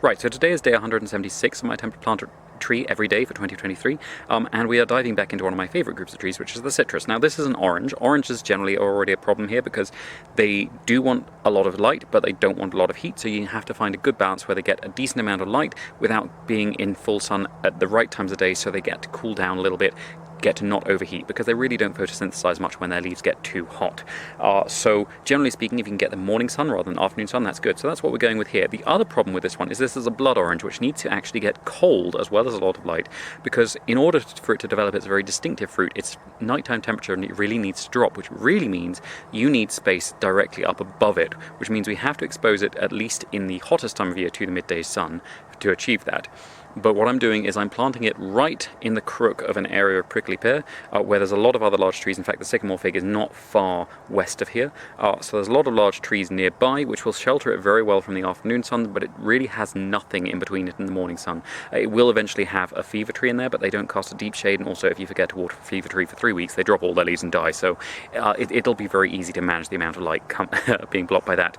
Right, so today is day 176 of my attempt to plant a tree every day for 2023, and we are diving back into one of my favourite groups of trees, which is the citrus. Now this is an orange. Oranges generally are already a problem here because they do want a lot of light, but they don't want a lot of heat, so you have to find a good balance where they get a decent amount of light without being in full sun at the right times of day, so they get to cool down a little bit, get to not overheat, because they really don't photosynthesize much when their leaves get too hot. So generally speaking, if you can get the morning sun rather than afternoon sun, that's good. So that's what we're going with here. The other problem with this one is this is a blood orange, which needs to actually get cold as well as a lot of light, because in order for it to develop its very distinctive fruit, its nighttime temperature really needs to drop, which really means you need space directly up above it, which means we have to expose it at least in the hottest time of year to the midday sun to achieve that. But what I'm doing is I'm planting it right in the crook of an area of prickly pear where there's a lot of other large trees. In fact, the sycamore fig is not far west of here. So there's a lot of large trees nearby which will shelter it very well from the afternoon sun, but it really has nothing in between it and the morning sun. It will eventually have a fever tree in there, but they don't cast a deep shade, and also if you forget to water a fever tree for 3 weeks, they drop all their leaves and die. So it'll be very easy to manage the amount of light being blocked by that.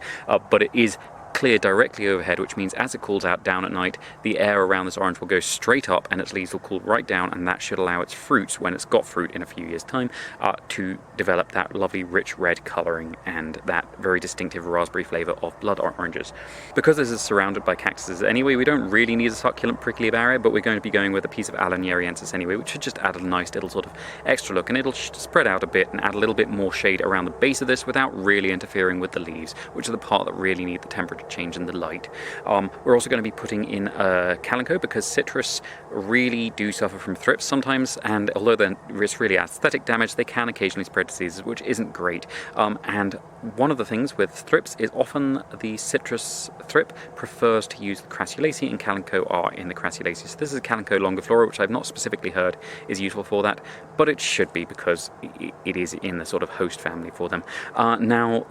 But it is clear directly overhead, which means as it cools out down at night, the air around this orange will go straight up and its leaves will cool right down, and that should allow its fruits, when it's got fruit in a few years' time, to develop that lovely rich red colouring and that very distinctive raspberry flavour of blood oranges. Because this is surrounded by cactuses anyway, we don't really need a succulent prickly barrier, but we're going to be going with a piece of Alanieriensis anyway, which should just add a nice little sort of extra look, and it'll spread out a bit and add a little bit more shade around the base of this without really interfering with the leaves, which are the part that really need the temperature change in the light. We're also going to be putting in a calico, because citrus really do suffer from thrips sometimes, and although it's really aesthetic damage, they can occasionally spread diseases, which isn't great. And one of the things with thrips is often the citrus thrip prefers to use the Crassulaceae, and calico are in the Crassulaceae. So this is Calico longiflora, which I've not specifically heard is useful for that, but it should be, because it is in the sort of host family for them. Now,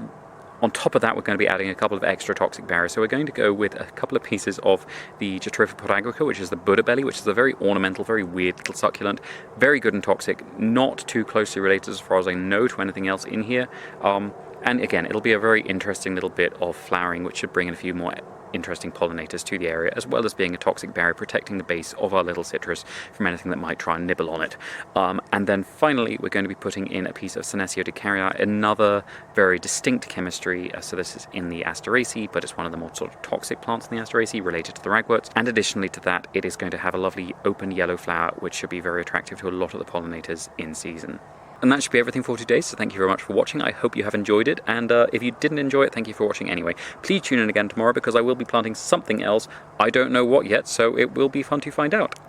on top of that, we're going to be adding a couple of extra toxic barriers. So we're going to go with a couple of pieces of the Jatropha podagraca, which is the Buddha belly, which is a very ornamental, very weird little succulent, very good and toxic, not too closely related as far as I know to anything else in here. And again, it'll be a very interesting little bit of flowering, which should bring in a few more interesting pollinators to the area, as well as being a toxic barrier protecting the base of our little citrus from anything that might try and nibble on it. And then finally, we're going to be putting in a piece of Senecio de Carya, another very distinct chemistry. So this is in the Asteraceae, but it's one of the more sort of toxic plants in the Asteraceae related to the ragworts. And additionally to that, it is going to have a lovely open yellow flower, which should be very attractive to a lot of the pollinators in season. And that should be everything for today, so thank you very much for watching. I hope you have enjoyed it, and if you didn't enjoy it, thank you for watching anyway. Please tune in again tomorrow, because I will be planting something else. I don't know what yet, so it will be fun to find out.